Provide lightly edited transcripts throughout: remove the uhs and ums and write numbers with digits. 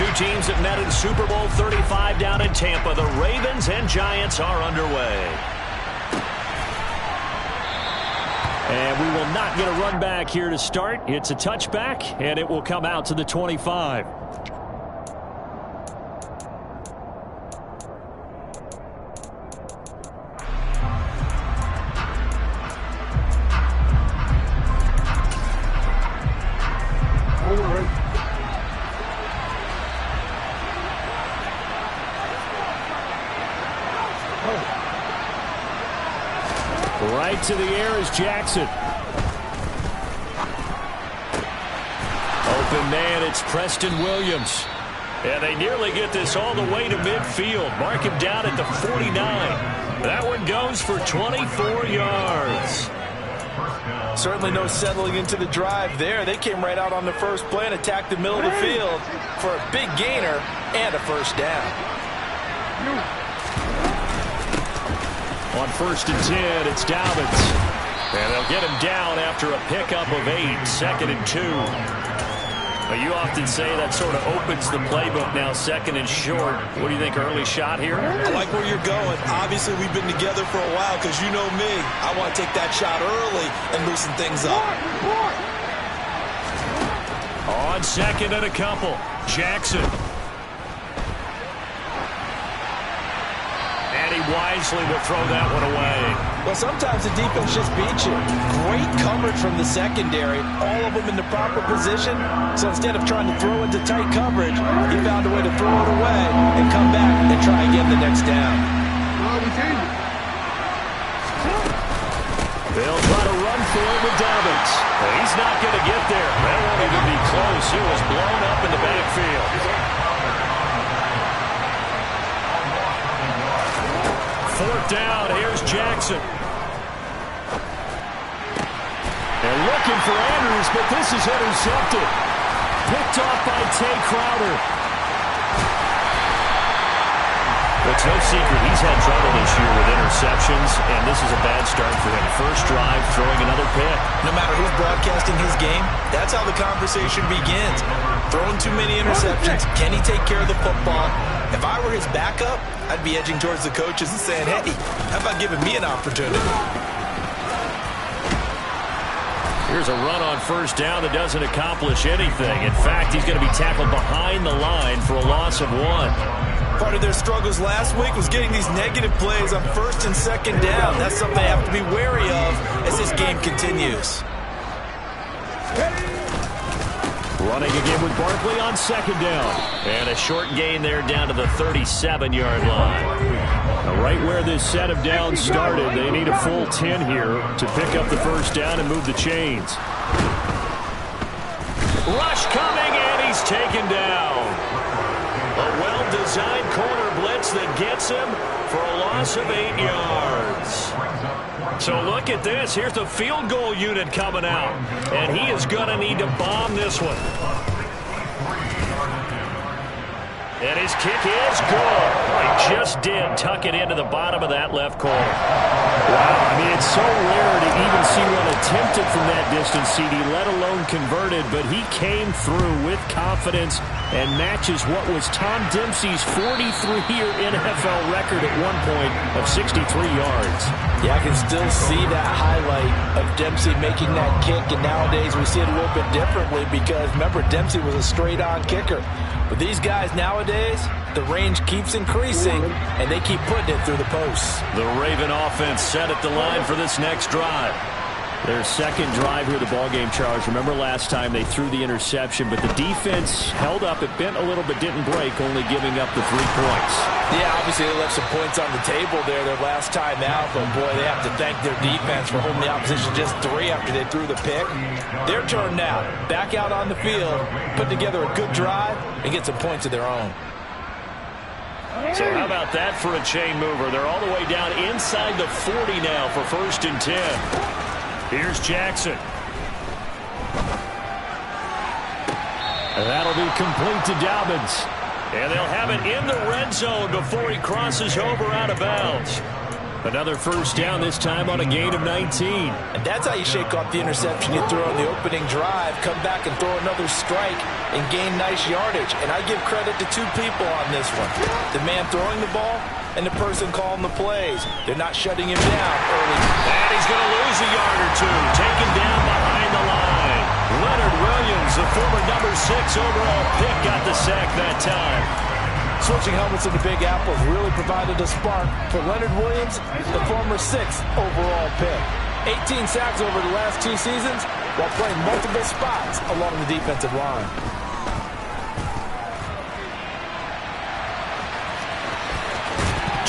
Two teams that met in Super Bowl 35 down in Tampa. The Ravens and Giants are underway. And we will not get a run back here to start. It's a touchback, and it will come out to the 25. Right to the air is Jackson. Open man, it's Preston Williams. And they nearly get this all the way to midfield. Mark him down at the 49. That one goes for 24 yards. Certainly no settling into the drive there. They came right out on the first play and attacked the middle of the field for a big gainer and a first down. On 1st and 10, it's Dobbins. And they'll get him down after a pickup of 8, 2nd and 2. But you often say that sort of opens the playbook now, 2nd and short. What do you think, early shot here? I like where you're going. Obviously, we've been together for a while because you know me. I want to take that shot early and loosen things up. On 2nd and a couple, Jackson. He wisely will throw that one away. Well, sometimes the defense just beats you. Great coverage from the secondary. All of them in the proper position. So instead of trying to throw into tight coverage, he found a way to throw it away and come back and try again the next down. They'll try to run for it with Dobbins. He's not going to get there. That won't even be close. He was blown up in the backfield. 4th down, here's Jackson. They're looking for Andrews, but this is intercepted. Picked off by Tay Crowder. It's no secret he's had trouble this year with interceptions, and this is a bad start for him. First drive, throwing another pick. No matter who's broadcasting his game, that's how the conversation begins. Throwing too many interceptions. Can he take care of the football? If I were his backup, I'd be edging towards the coaches and saying, hey, how about giving me an opportunity? Here's a run on 1st down that doesn't accomplish anything. In fact, he's going to be tackled behind the line for a loss of 1. Part of their struggles last week was getting these negative plays on 1st and 2nd down. That's something they have to be wary of as this game continues. Running again with Barkley on 2nd down. And a short gain there down to the 37-yard line. Now right where this set of downs started, they need a full 10 here to pick up the 1st down and move the chains. Rush coming, and he's taken down. A well-designed corner blitz that gets him for a loss of 8 yards. So look at this. Here's the field goal unit coming out. And he is going to need to bomb this one. And his kick is good. He just did tuck it into the bottom of that left corner. Wow, I mean, it's so rare to even see one attempted from that distance, CD, let alone converted. But he came through with confidence and matches what was Tom Dempsey's 43-year NFL record at one point of 63 yards. Yeah, I can still see that highlight of Dempsey making that kick, and nowadays we see it a little bit differently because, remember, Dempsey was a straight-on kicker. But these guys nowadays, the range keeps increasing, and they keep putting it through the posts. The Raven offense set at the line for this next drive. Their second drive here, the ballgame, Charles. Remember last time they threw the interception, but the defense held up. It bent a little but didn't break, only giving up the 3 points. Yeah, obviously they left some points on the table there their last time out, but boy, they have to thank their defense for holding the opposition just 3 after they threw the pick. Their turn now. Back out on the field, put together a good drive, and get some points of their own. So how about that for a chain mover? They're all the way down inside the 40 now for 1st and 10. Here's Jackson. And that'll be complete to Dobbins. And they'll have it in the red zone before he crosses over out of bounds. Another first down, this time on a gain of 19. And that's how you shake off the interception you throw on the opening drive, come back and throw another strike and gain nice yardage. And I give credit to two people on this one. The man throwing the ball and the person calling the plays. They're not shutting him down early. And he's going to lose a yard or two. Taken down behind the line. Leonard Williams, the former number 6 overall pick, got the sack that time. Switching helmets in the Big Apple really provided a spark for Leonard Williams, the former 6th overall pick. 18 sacks over the last 2 seasons while playing multiple spots along the defensive line.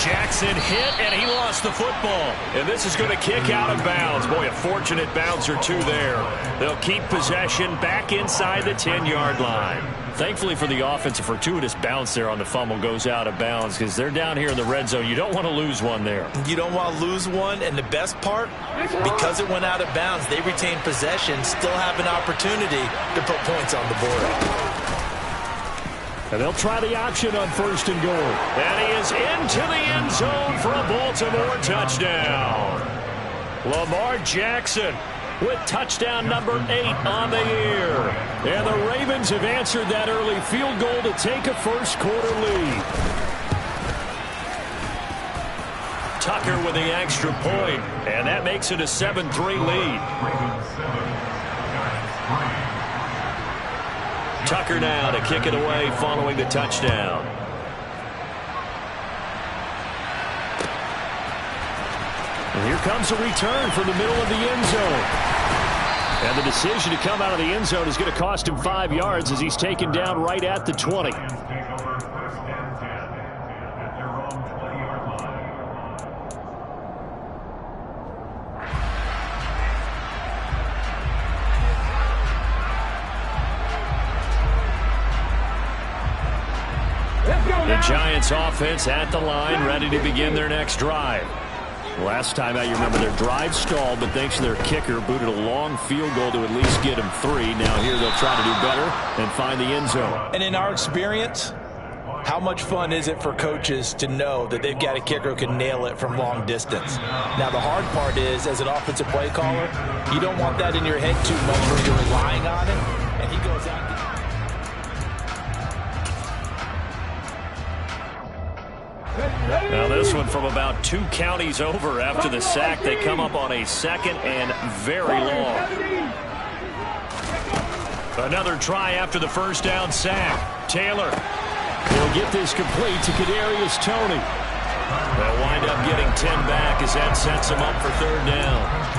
Jackson hit, and he lost the football. And this is going to kick out of bounds. Boy, a fortunate bounce or two there. They'll keep possession back inside the 10-yard line. Thankfully for the offense, a fortuitous bounce there on the fumble goes out of bounds because they're down here in the red zone. You don't want to lose one there. You don't want to lose one, and the best part, because it went out of bounds, they retain possession, still have an opportunity to put points on the board. And they'll try the option on 1st and goal. And he is into the end zone for a Baltimore touchdown. Lamar Jackson with touchdown number 8 on the year. And the Ravens have answered that early field goal to take a first-quarter lead. Tucker with the extra point, and that makes it a 7-3 lead. Tucker now to kick it away following the touchdown. And here comes a return from the middle of the end zone. And the decision to come out of the end zone is going to cost him 5 yards as he's taken down right at the 20. The Giants offense at the line, ready to begin their next drive. Last time out, you remember their drive stalled, but thanks to their kicker, booted a long field goal to at least get them 3. Now here they'll try to do better and find the end zone. And in our experience, how much fun is it for coaches to know that they've got a kicker who can nail it from long distance? Now the hard part is, as an offensive play caller, you don't want that in your head too much where you're relying on it, and he goes out. Now this one from about 2 counties over after the sack. They come up on a 2nd and very long. Another try after the first down sack. Taylor will get this complete to Kadarius Toney. They'll wind up getting 10 back as that sets them up for 3rd down.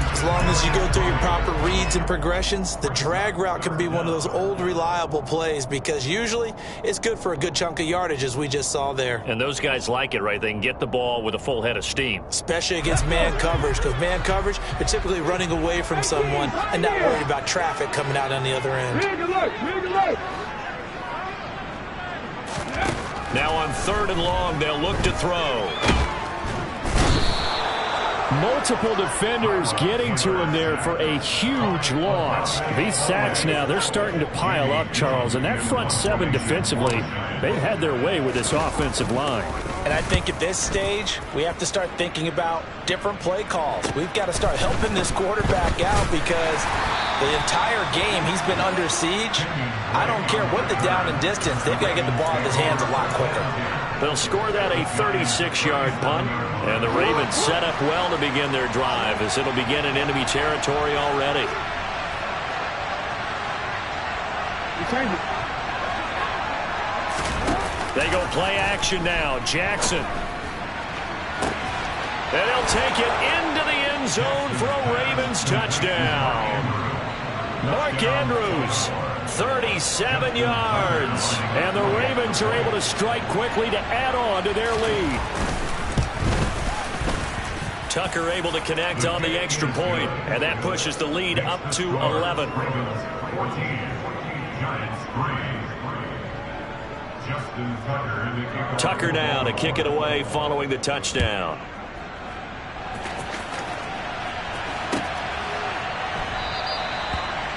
As long as you go through your proper reads and progressions, the drag route can be one of those old reliable plays because usually it's good for a good chunk of yardage as we just saw there. And those guys like it, right? They can get the ball with a full head of steam. Especially against man coverage, because man coverage, they're typically running away from someone and not worried about traffic coming out on the other end. Now on 3rd and long, they'll look to throw. Multiple defenders getting to him there for a huge loss. These sacks now, they're starting to pile up, Charles. And that front 7 defensively, they've had their way with this offensive line. And I think at this stage, we have to start thinking about different play calls. We've got to start helping this quarterback out because the entire game he's been under siege. I don't care what the down and distance, they've got to get the ball in his hands a lot quicker. They'll score that a 36-yard punt. And the Ravens set up well to begin their drive as it'll begin in enemy territory already. They go play action now. Jackson. And he'll take it into the end zone for a Ravens touchdown. Mark Andrews, 37 yards. And the Ravens are able to strike quickly to add on to their lead. Tucker able to connect on the extra point, and that pushes the lead up to 11. Tucker now to kick it away following the touchdown.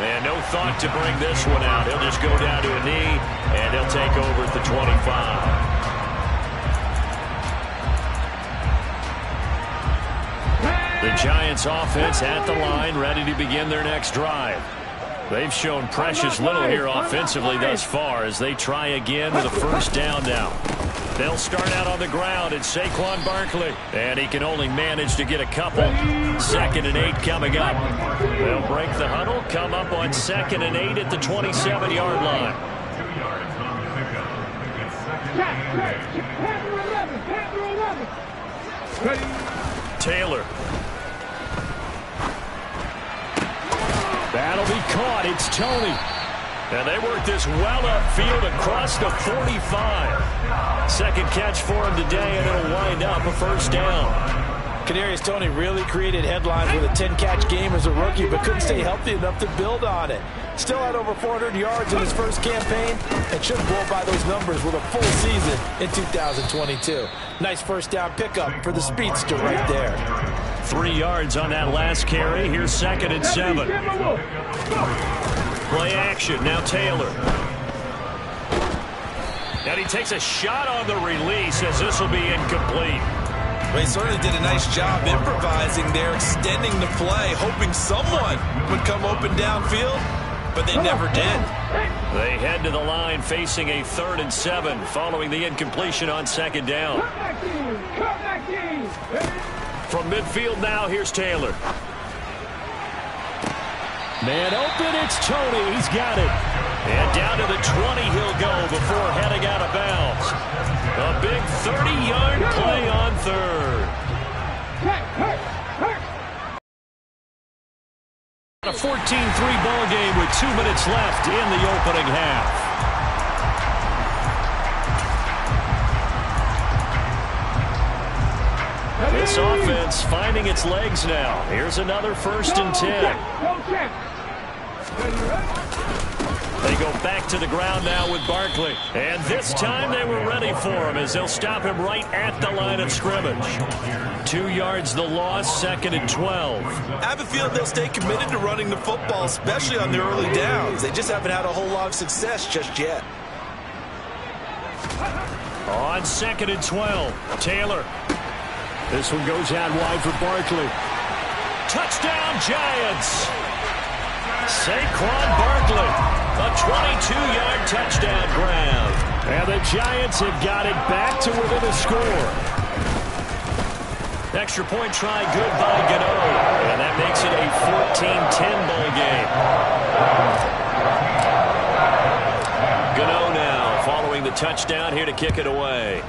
And no thought to bring this one out. He'll just go down to a knee, and he'll take over at the 25. The Giants offense at the line, ready to begin their next drive. They've shown precious little here offensively thus far as they try again with a first down now. They'll start out on the ground. It's Saquon Barkley, and he can only manage to get a couple. 2nd and 8 coming up. They'll break the huddle, come up on 2nd and 8 at the 27-yard line. Taylor. That'll be caught. It's Tony. And they work this well upfield across the 45. 2nd catch for him today, and it'll wind up a first down. Kadarius Toney really created headlines with a 10-catch game as a rookie, but couldn't stay healthy enough to build on it. Still had over 400 yards in his first campaign and should blow by those numbers with a full season in 2022. Nice first down pickup for the speedster right there. 3 yards on that last carry. Here's 2nd and 7. Play action. Now Taylor. And he takes a shot on the release as this will be incomplete. Well, he certainly did a nice job improvising there, extending the play, hoping someone would come open downfield, but they never did. They head to the line facing a 3rd and 7 following the incompletion on 2nd down. From midfield now, here's Taylor. Man open, it's Tony. He's got it. And down to the 20 he'll go before heading out of bounds. A big 30-yard play on 3rd. A 14-3 ball game with 2 minutes left in the opening half. This offense finding its legs now. Here's another 1st and 10. They go back to the ground now with Barkley. And this time they were ready for him as they'll stop him right at the line of scrimmage. 2 yards the loss, 2nd and 12. I have a feeling they'll stay committed to running the football, especially on the early downs. They just haven't had a whole lot of success just yet. On 2nd and 12, Taylor. This one goes out wide for Barkley. Touchdown, Giants! Saquon Barkley. A 22-yard touchdown grab. And the Giants have got it back to within a score. Extra point try good by Gano. And that makes it a 14-10 ball game. Gano now following the touchdown here to kick it away.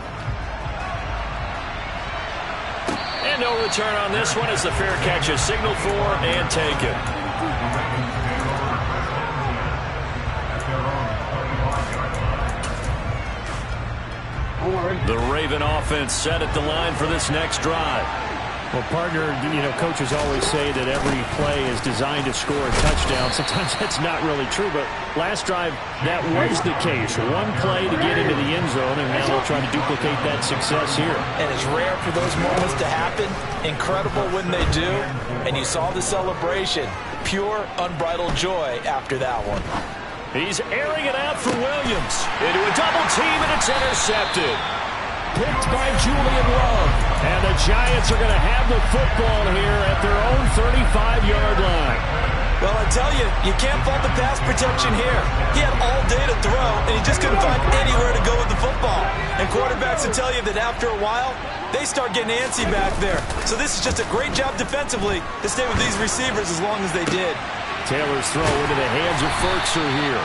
And no return on this one as the fair catch is signaled for and taken. The Raven offense set at the line for this next drive. Well, partner, coaches always say that every play is designed to score a touchdown. Sometimes that's not really true, but last drive, that was the case. One play to get into the end zone, and now they'll try to duplicate that success here. And it's rare for those moments to happen. Incredible when they do. And you saw the celebration. Pure, unbridled joy after that one. He's airing it out for Williams. Into a double team, and it's intercepted. Picked by Julian Love. And the Giants are going to have the football here at their own 35-yard line. Well, I tell you, you can't fault the pass protection here. He had all day to throw, and he just couldn't find anywhere to go with the football. And quarterbacks will tell you that after a while, they start getting antsy back there. So this is just a great job defensively to stay with these receivers as long as they did. Taylor's throw into the hands of Ferkser here.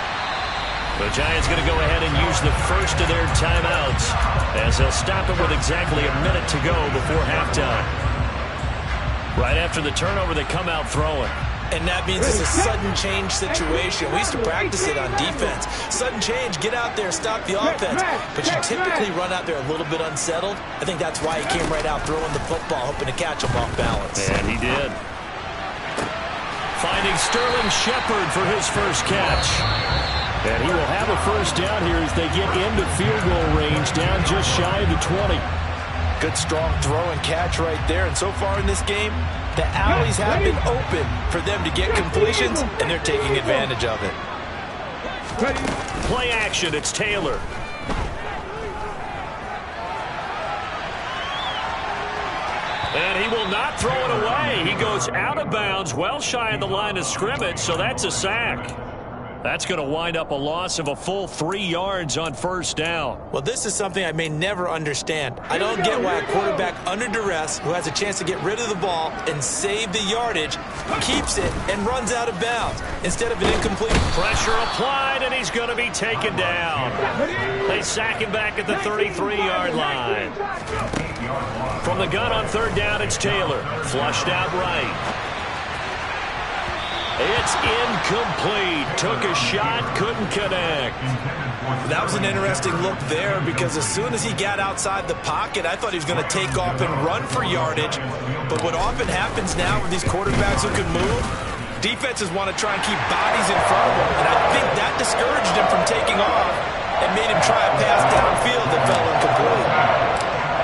The Giants going to go ahead and use the first of their timeouts as they'll stop him with exactly a minute to go before halftime. Right after the turnover, they come out throwing. And that means it's a sudden change situation. We used to practice it on defense. Sudden change, get out there, stop the offense. But you typically run out there a little bit unsettled. I think that's why he came right out throwing the football, hoping to catch him off balance. And he did. Finding Sterling Shepard for his first catch. And he will have a first down here as they get into field goal range, down just shy of the 20. Good strong throw and catch right there. And so far in this game, the alleys have been open for them to get completions, and they're taking advantage of it. Play action, it's Taylor. And he will not throw it away. He goes out of bounds, well shy of the line of scrimmage, so that's a sack. That's going to wind up a loss of a full 3 yards on first down. Well, this is something I may never understand. I don't get why a quarterback under duress who has a chance to get rid of the ball and save the yardage keeps it and runs out of bounds instead of an incomplete. Pressure applied, and he's going to be taken down. They sack him back at the 33-yard line. From the gun on third down, it's Taylor. Flushed out right. It's incomplete. Took a shot, couldn't connect. That was an interesting look there because as soon as he got outside the pocket, I thought he was going to take off and run for yardage. But what often happens now with these quarterbacks who can move, defenses want to try and keep bodies in front of them. And I think that discouraged him from taking off and made him try a pass downfield that fell incomplete.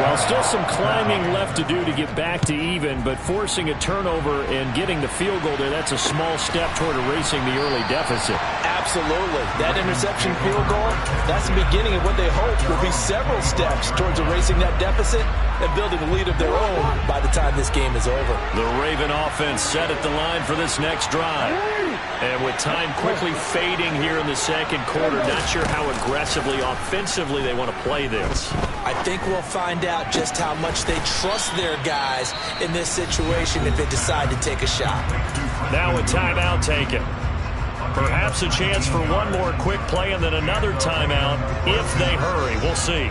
Well, still some climbing left to do to get back to even, but forcing a turnover and getting the field goal there, that's a small step toward erasing the early deficit. Absolutely. That interception field goal, that's the beginning of what they hope will be several steps towards erasing that deficit and building a lead of their own by the time this game is over. The Raven offense set at the line for this next drive. And with time quickly fading here in the second quarter, not sure how aggressively, offensively they want to play this. I think we'll find out just how much they trust their guys in this situation if they decide to take a shot. Now a timeout taken. Perhaps a chance for one more quick play and then another timeout if they hurry. We'll see.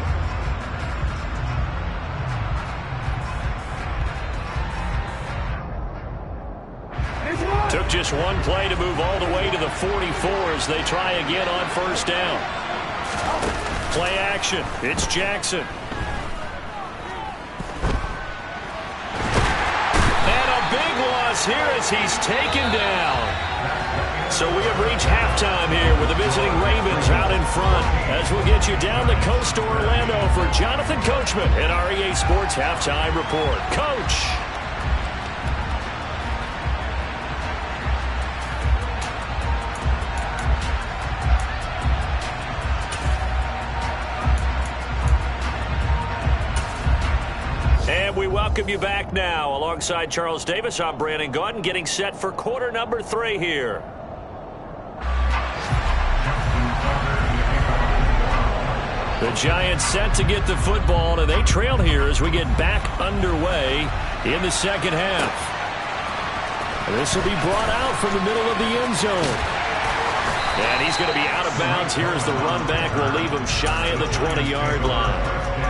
Took just one play to move all the way to the 44 as they try again on first down. Play action. It's Jackson. And a big loss here as he's taken down. So we have reached halftime here with the visiting Ravens out in front as we'll get you down the coast to Orlando for Jonathan Coachman at our EA Sports Halftime Report. Coach. And we welcome you back now. Alongside Charles Davis, I'm Brandon Gaudin, getting set for quarter number 3 here. The Giants set to get the football, and they trail here as we get back underway in the second half. This will be brought out from the middle of the end zone. And he's going to be out of bounds here as the run back will leave him shy of the 20-yard line.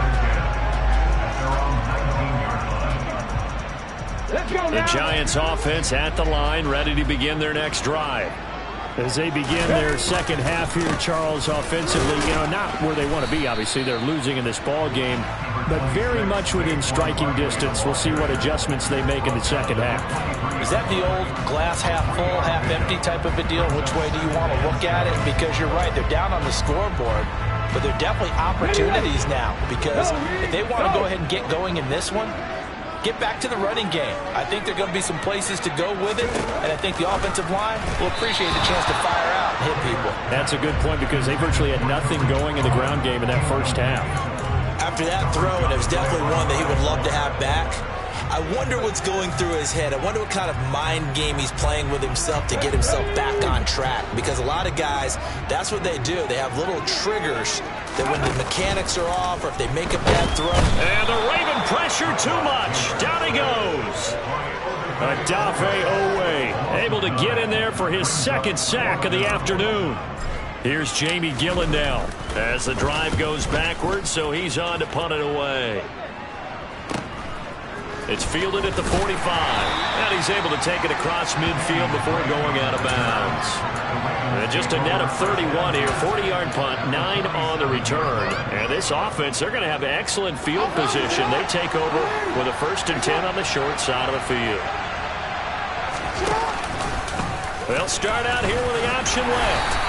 The Giants offense at the line, ready to begin their next drive. As they begin their second half here, Charles, offensively, not where they want to be, obviously. They're losing in this ball game, but very much within striking distance. We'll see what adjustments they make in the second half. Is that the old glass half full, half empty type of a deal? Which way do you want to look at it? Because you're right, they're down on the scoreboard, but they're definitely opportunities now because if they want to go ahead and get going in this one, get back to the running game. I think there are going to be some places to go with it, and I think the offensive line will appreciate the chance to fire out and hit people. That's a good point because they virtually had nothing going in the ground game in that first half. After that throw, and it was definitely one that he would love to have back, I wonder what's going through his head. I wonder what kind of mind game he's playing with himself to get himself back on track. Because a lot of guys, that's what they do. They have little triggers that when the mechanics are off or if they make a bad throw. And the Raven pressure too much. Down he goes. Adafe Owe able to get in there for his second sack of the afternoon. Here's Jamie Gillendow as the drive goes backwards, so he's on to punt it away. It's fielded at the 45, and he's able to take it across midfield before going out of bounds. And just a net of 31 here, 40-yard punt, 9 on the return. And this offense, they're going to have excellent field position. They take over with a 1st and 10 on the short side of the field. They'll start out here with the option left.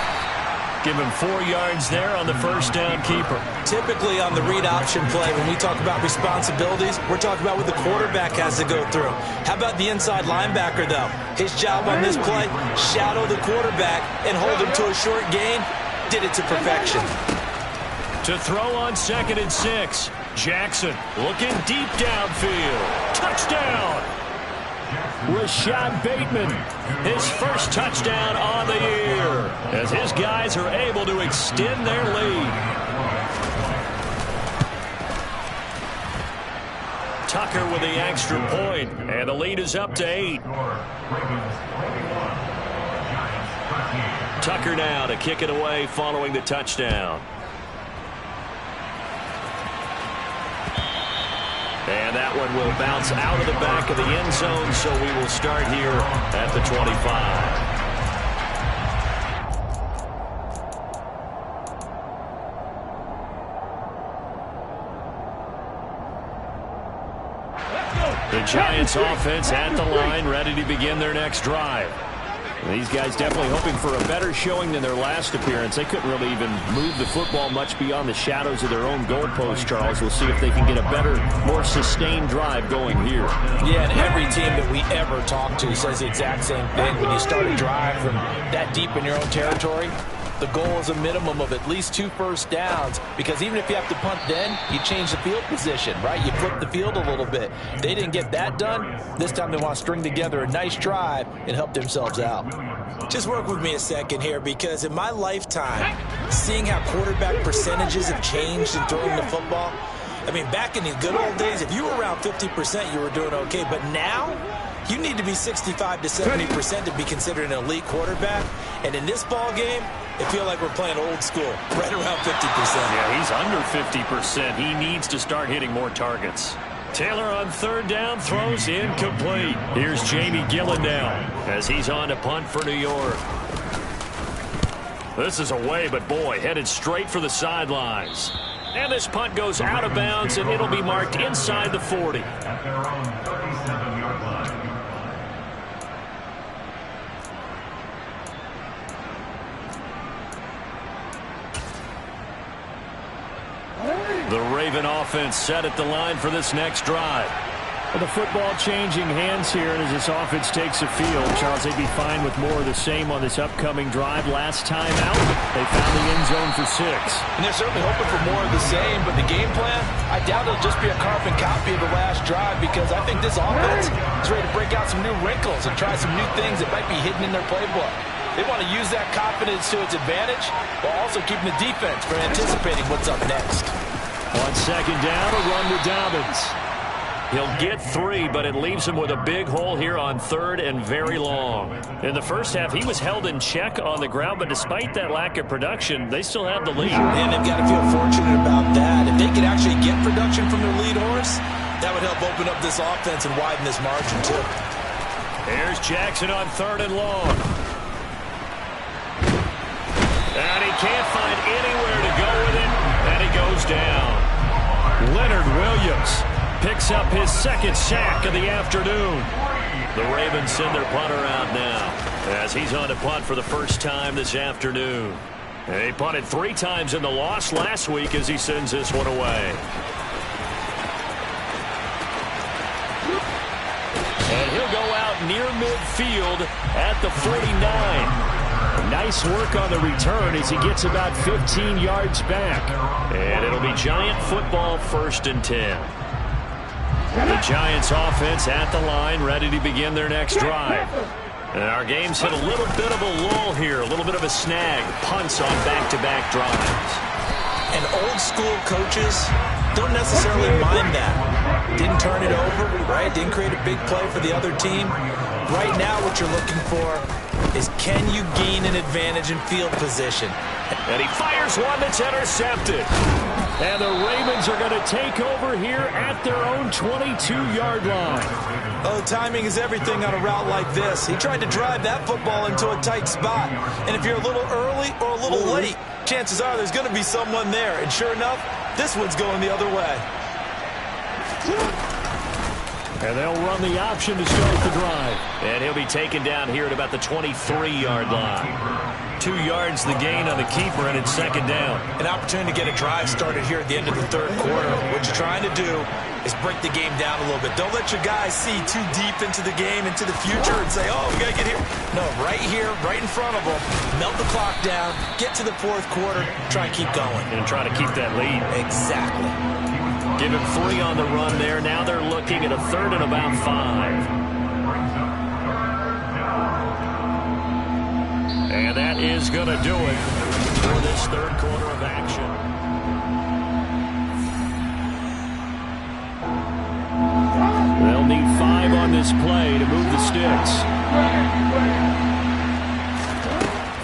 Give him 4 yards there on the first down keeper. Typically on the read option play, when we talk about responsibilities, we're talking about what the quarterback has to go through. How about the inside linebacker, though? His job on this play, shadow the quarterback and hold him to a short gain. Did it to perfection. To throw on 2nd and 6. Jackson looking deep downfield. touchdown. Rashad Bateman, his first touchdown on the year, as his guys are able to extend their lead. Tucker with the extra point, and the lead is up to 8. Tucker now to kick it away following the touchdown. And that one will bounce out of the back of the end zone, so we will start here at the 25. The Giants offense at the line, ready to begin their next drive. These guys definitely hoping for a better showing than their last appearance. They couldn't really even move the football much beyond the shadows of their own goalpost, Charles. We'll see if they can get a better, more sustained drive going here. Yeah, and every team that we ever talk to says the exact same thing. When you start a drive from that deep in your own territory, the goal is a minimum of at least 2 first downs, because even if you have to punt then, you change the field position, right? You flip the field a little bit. They didn't get that done. This time they want to string together a nice drive and help themselves out. Just work with me a second here, because in my lifetime, seeing how quarterback percentages have changed in throwing the football, I mean, back in the good old days, if you were around 50%, you were doing okay. But now, you need to be 65 to 70% to be considered an elite quarterback. And in this ball game, it feels like we're playing old school, right around 50%. Yeah, he's under 50%. He needs to start hitting more targets. Taylor on third down, throws incomplete. Here's Jamie Gillen now as he's on to punt for New York. This is away, but boy, headed straight for the sidelines. And this punt goes out of bounds, and it'll be marked inside the 40. The Raven offense set at the line for this next drive. Well, the football changing hands here, and as this offense takes the field, Charles, they'd be fine with more of the same on this upcoming drive. Last time out, they found the end zone for 6. And they're certainly hoping for more of the same, but the game plan, I doubt it'll just be a carbon copy of the last drive, because I think this offense is ready to break out some new wrinkles and try some new things that might be hidden in their playbook. They want to use that confidence to its advantage, while also keeping the defense from anticipating what's up next. On second down, a run to Dobbins. He'll get 3, but it leaves him with a big hole here on third and very long. In the first half, he was held in check on the ground, but despite that lack of production, they still have the lead. And they've got to feel fortunate about that. If they could actually get production from their lead horse, that would help open up this offense and widen this margin, too. Here's Jackson on third and long. And he can't find anywhere to go with it, and he goes down. Leonard Williams picks up his second sack of the afternoon. The Ravens send their punter out now as he's on to punt for the first time this afternoon. And he punted 3 times in the loss last week as he sends this one away. And he'll go out near midfield at the 49. Nice work on the return as he gets about 15 yards back. And it'll be Giant football, 1st and 10. The Giants offense at the line, ready to begin their next drive. And our game's hit a little bit of a lull here, a little bit of a snag. Punts on back-to-back drives. And old school coaches don't necessarily mind that. Didn't turn it over, right? Didn't create a big play for the other team. Right now what you're looking for is, can you gain an advantage in field position? And he fires one that's intercepted. And the Ravens are going to take over here at their own 22-yard line. Oh, timing is everything on a route like this. He tried to drive that football into a tight spot. And if you're a little early or a little late, chances are there's going to be someone there. And sure enough, this one's going the other way. And they'll run the option to start the drive. And he'll be taken down here at about the 23-yard line. 2 yards the gain on the keeper, and it's second down. An opportunity to get a drive started here at the end of the third quarter. What you're trying to do is break the game down a little bit. Don't let your guys see too deep into the game, into the future, and say, oh, we got to get here. No, right here, right in front of them. Melt the clock down, get to the fourth quarter, try and keep going. And try to keep that lead. Exactly. Give him 3 on the run there. Now they're looking at a 3rd and about 5. And that is going to do it for this 3rd quarter of action. They'll need 5 on this play to move the sticks.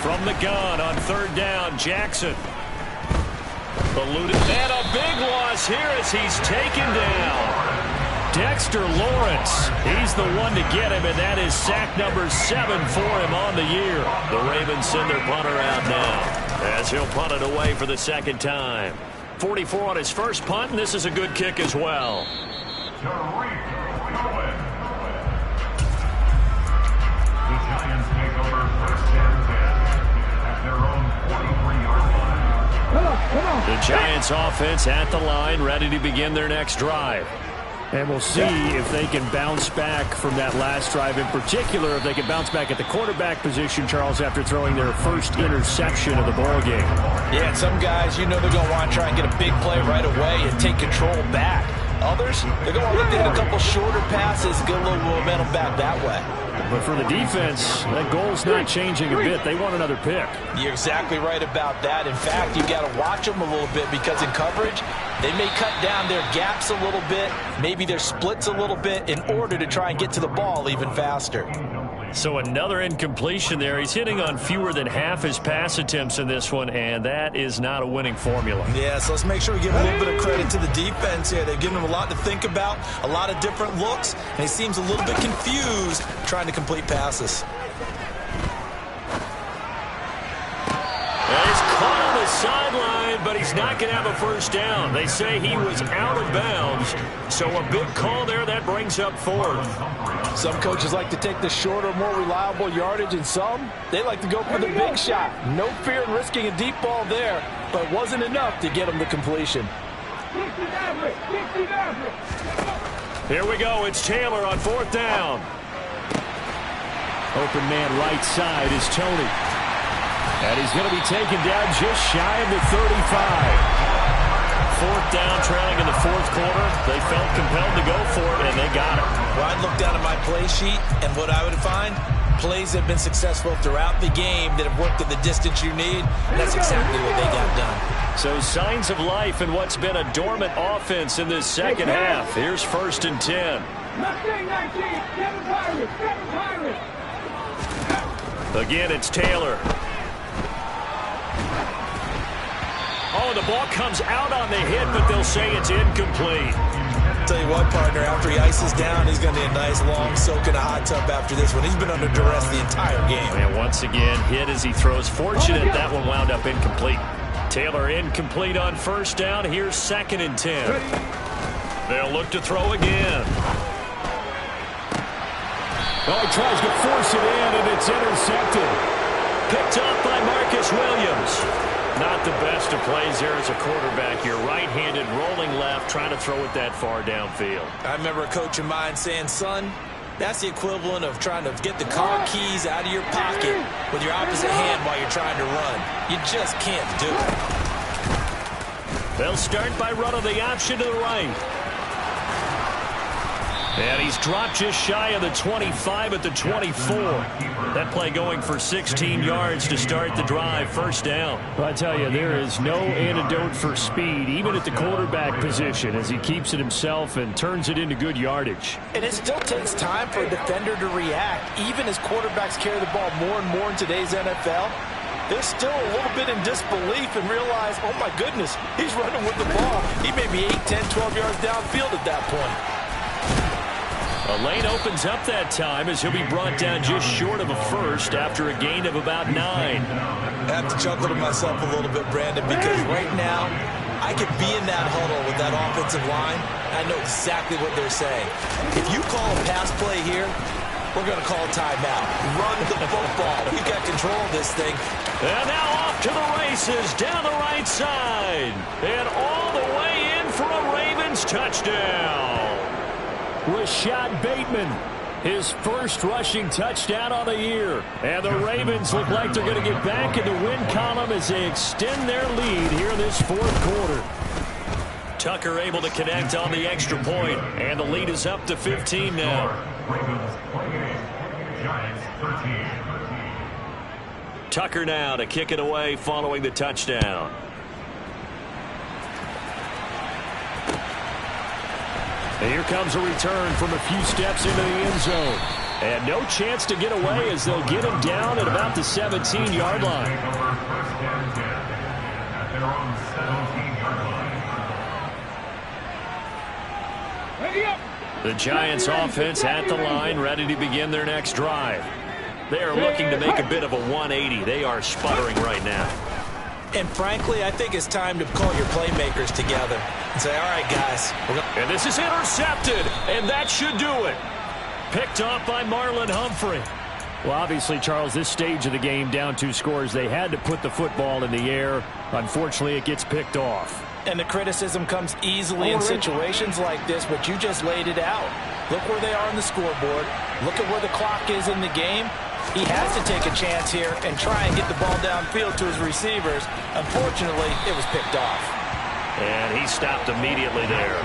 From the gun on 3rd down, Jackson. Eluded. And a big loss here as he's taken down. Dexter Lawrence, he's the one to get him, and that is sack number 7 for him on the year. The Ravens send their punter out now as he'll punt it away for the 2nd time. 44 on his first punt, and this is a good kick as well. The Giants take over 1st and 10 at their own 43-yard line. The Giants offense at the line, ready to begin their next drive. And we'll see if they can bounce back from that last drive. In particular, if they can bounce back at the quarterback position, Charles, after throwing their first interception of the ball game. Yeah, and some guys, they're going to want to try and get a big play right away and take control back. Others, they're going to look at a couple shorter passes, get a little momentum back that way. But for the defense, that goal's not changing a bit. They want another pick. You're exactly right about that. In fact, you've got to watch them a little bit because in coverage, they may cut down their gaps a little bit, maybe their splits a little bit in order to try and get to the ball even faster. So another incompletion there. He's hitting on fewer than half his pass attempts in this one, and that is not a winning formula. Yeah, so let's make sure we give a little bit of credit to the defense here. They've given him a lot to think about, a lot of different looks, and he seems a little bit confused trying to complete passes. And he's caught on the sideline, but he's not going to have a first down. They say he was out of bounds, so a big call there. That brings up 4th. Some coaches like to take the shorter, more reliable yardage, and some, they like to go for the big shot. No fear in risking a deep ball there, but it wasn't enough to get him the completion. Here we go. It's Taylor on 4th down. Open man right side is Tony. And he's going to be taken down just shy of the 35. 4th down, trailing in the 4th quarter. They felt compelled to go for it, and they got it. Well, I'd look down at my play sheet, and what I would find, plays have been successful throughout the game that have worked at the distance you need, and that's exactly what they got done. So signs of life in what's been a dormant offense in this 2nd half. Here's 1st and 10. Again, it's Taylor. Oh, the ball comes out on the hit, but they'll say it's incomplete. Tell you what, partner, after he ices down, he's going to need a nice long soak in a hot tub after this one. He's been under duress the entire game. And once again, hit as he throws. Fortunate that one wound up incomplete. Taylor incomplete on 1st down. Here's 2nd and 10. They'll look to throw again. Oh, he tries to force it in, and it's intercepted. Picked up by Marcus Williams. Not the best of plays there as a quarterback. You're right-handed, rolling left, trying to throw it that far downfield. I remember a coach of mine saying, son, that's the equivalent of trying to get the car keys out of your pocket with your opposite hand while you're trying to run. You just can't do it. They'll start by running the option to the right. And he's dropped just shy of the 25 at the 24. That play going for 16 yards to start the drive. 1st down. Well, I tell you, there is no antidote for speed, even at the quarterback position, as he keeps it himself and turns it into good yardage. And it still takes time for a defender to react, even as quarterbacks carry the ball more and more in today's NFL. They're still a little bit in disbelief and realize, oh my goodness, he's running with the ball. He may be 8, 10, 12 yards downfield at that point. A lane opens up that time as he'll be brought down just short of a first after a gain of about 9. I have to chuckle to myself a little bit, Brandon, because right now I could be in that huddle with that offensive line. I know exactly what they're saying. If you call a pass play here, we're going to call a timeout. Run the football. We've got control of this thing. And now off to the races down the right side. And all the way in for a Ravens touchdown. Rashad Bateman, his first rushing touchdown on the year. And the Ravens look like they're going to get back in the win column as they extend their lead here in this 4th quarter. Tucker able to connect on the extra point, and the lead is up to 15 now. Ravens 28, Giants 13. Tucker now to kick it away following the touchdown. And here comes a return from a few steps into the end zone. And no chance to get away as they'll get him down at about the 17-yard line. At their own 17-yard line. The Giants offense at the line, ready to begin their next drive. They are looking to make a bit of a 180. They are sputtering right now. And frankly, I think it's time to call your playmakers together and say, all right, guys. And this is intercepted, and that should do it. Picked off by Marlon Humphrey. Well, obviously, Charles, this stage of the game, down 2 scores, they had to put the football in the air. Unfortunately, it gets picked off. And the criticism comes easily in situations like this, but you just laid it out. Look where they are on the scoreboard. Look at where the clock is in the game. He has to take a chance here and try and get the ball downfield to his receivers. Unfortunately, it was picked off. And he stopped immediately there.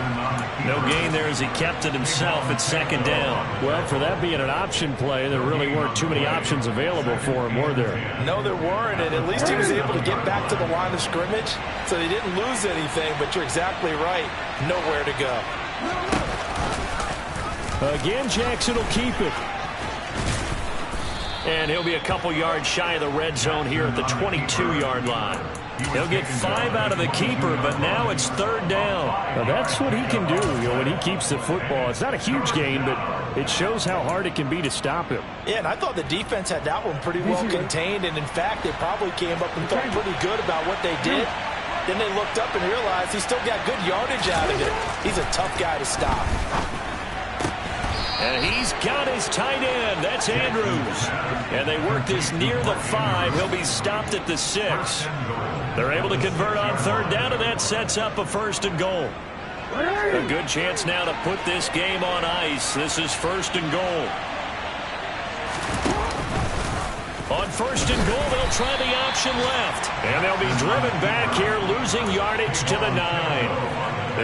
No gain there as he kept it himself at second down. Well, for that being an option play, there really weren't too many options available for him, were there? No, there weren't, and at least he was able to get back to the line of scrimmage, so he didn't lose anything, but you're exactly right. Nowhere to go. Again, Jackson will keep it. And he'll be a couple yards shy of the red zone here at the 22-yard line. He'll get 5 out of the keeper, but now it's third down. Now that's what he can do, when he keeps the football. It's not a huge gain, but it shows how hard it can be to stop him. Yeah, and I thought the defense had that one pretty well contained, and in fact, they probably came up and felt pretty good about what they did. Then they looked up and realized he still got good yardage out of it. He's a tough guy to stop. And he's got his tight end. That's Andrews. And they work this near the 5. He'll be stopped at the 6. They're able to convert on third down, and that sets up a 1st and goal. A good chance now to put this game on ice. This is 1st and goal. On 1st and goal, they'll try the option left. And they'll be driven back here, losing yardage to the 9.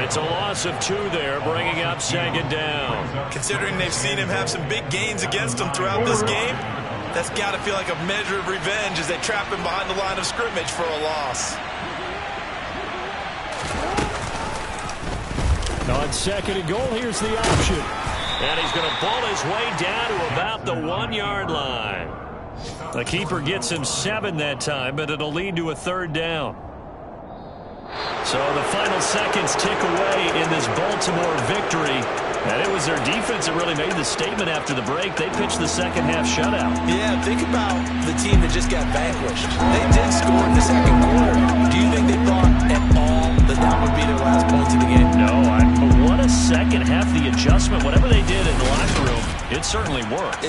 It's a loss of 2 there, bringing up 2nd down. Considering they've seen him have some big gains against them throughout this game, that's got to feel like a measure of revenge as they trap him behind the line of scrimmage for a loss. On 2nd and goal, here's the option. And he's going to ball his way down to about the 1-yard line. The keeper gets him 7 that time, but it'll lead to a 3rd down. So the final seconds tick away in this Baltimore victory. And it was their defense that really made the statement after the break. They pitched the second half shutout. Yeah, think about the team that just got vanquished. They did score in the 2nd quarter. Do you think they thought at all that that would be their last points of the game? No, but what a second half, the adjustment, whatever they did in the locker room, it certainly worked.